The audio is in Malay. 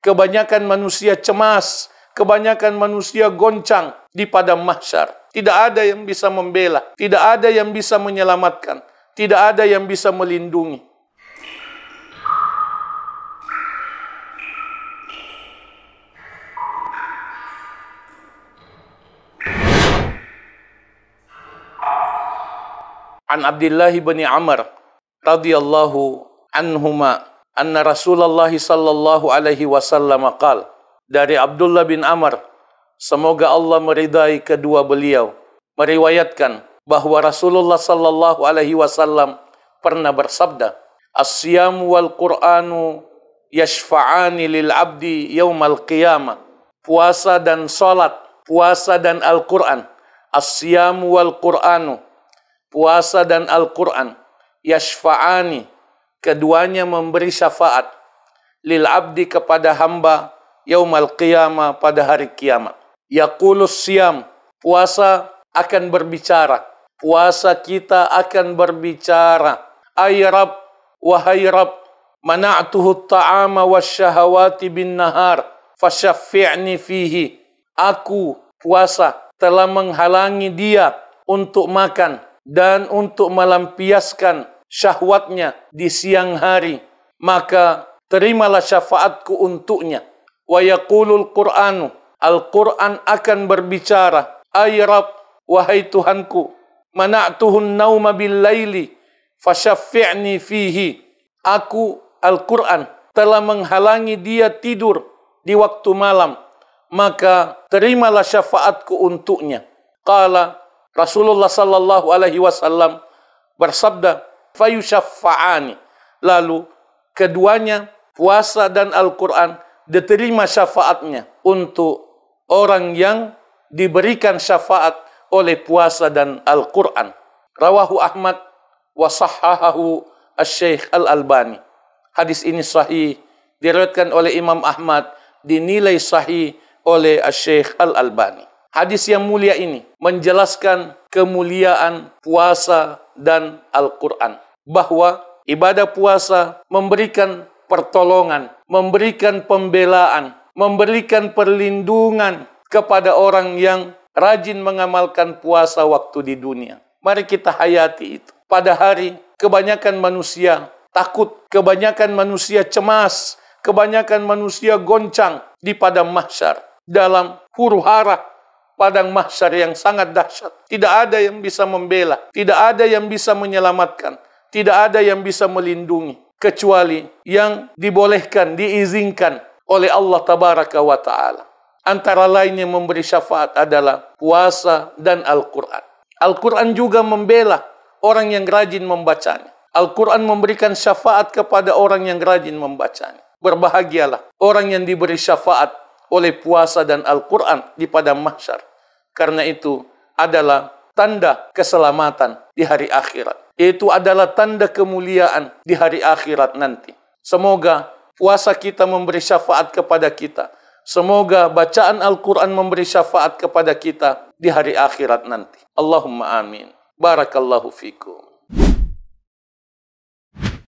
kebanyakan manusia cemas, kebanyakan manusia goncang di padang mahsyar. Tidak ada yang bisa membela, tidak ada yang bisa menyelamatkan, tidak ada yang bisa melindungi. An Abdullah bin Amr radhiyallahu anhuma anna Rasulullah sallallahu alaihi wasallam qala, dari Abdullah bin Amr, semoga Allah meridai kedua beliau, meriwayatkan bahwa Rasulullah sallallahu alaihi wasallam pernah bersabda, as-siyam wal Qur'anu yashfa'ani lil abdi yaumal qiyamah. Puasa dan salat, puasa dan Al-Qur'an. As-siyam wal Qur'anu, puasa dan Al-Qur'an, yashfa'ani, keduanya memberi syafaat, lil abdi, kepada hamba, yaumal qiyamah, pada hari kiamat. Yaqulus siyam, puasa akan berbicara, puasa kita akan berbicara. Ay Rabb, wahai Rabb, mana'tuhu ta'ama wasyahawati bin nahar, fasyaffi'ni fihi. Aku, puasa, telah menghalangi dia untuk makan dan untuk melampiaskan syahwatnya di siang hari, maka terimalah syafaatku untuknya. Wa yaqulul Qur'anu, Al-Qur'an akan berbicara, ay Rabb, wahai Tuhanku, mana'tuhun nauma bil laili fasyaffi'ni fihi. Aku, Al-Qur'an, telah menghalangi dia tidur di waktu malam, maka terimalah syafaatku untuknya. Qala, Rasulullah sallallahu alaihi wasallam bersabda, fayusyaffa'ani, lalu keduanya, puasa dan Al-Qur'an, diterima syafaatnya untuk orang yang diberikan syafaat oleh puasa dan Al-Qur'an. Rawahu Ahmad wa sahhahahu asy-Syaikh Al-Albani. Hadis ini sahih, diriwayatkan oleh Imam Ahmad, dinilai sahih oleh asy-Syaikh Al-Albani. Hadis yang mulia ini menjelaskan kemuliaan puasa dan Al-Qur'an, bahwa ibadah puasa memberikan pertolongan, memberikan pembelaan, memberikan perlindungan kepada orang yang rajin mengamalkan puasa waktu di dunia. Mari kita hayati itu. Pada hari kebanyakan manusia takut, kebanyakan manusia cemas, kebanyakan manusia goncang di padang mahsyar, dalam huru-hara padang mahsyar yang sangat dahsyat. Tidak ada yang bisa membela, tidak ada yang bisa menyelamatkan, tidak ada yang bisa melindungi, kecuali yang dibolehkan, diizinkan oleh Allah Tabaraka wa Ta'ala. Antara lain yang memberi syafaat adalah puasa dan Al-Qur'an. Al-Qur'an juga membela orang yang rajin membacanya. Al-Qur'an memberikan syafaat kepada orang yang rajin membacanya. Berbahagialah orang yang diberi syafaat oleh puasa dan Al-Qur'an di padang mahsyar. Karena itu adalah tanda keselamatan di hari akhirat. Itu adalah tanda kemuliaan di hari akhirat nanti. Semoga puasa kita memberi syafaat kepada kita. Semoga bacaan Al-Qur'an memberi syafaat kepada kita di hari akhirat nanti. Allahumma amin. Barakallahu fikum.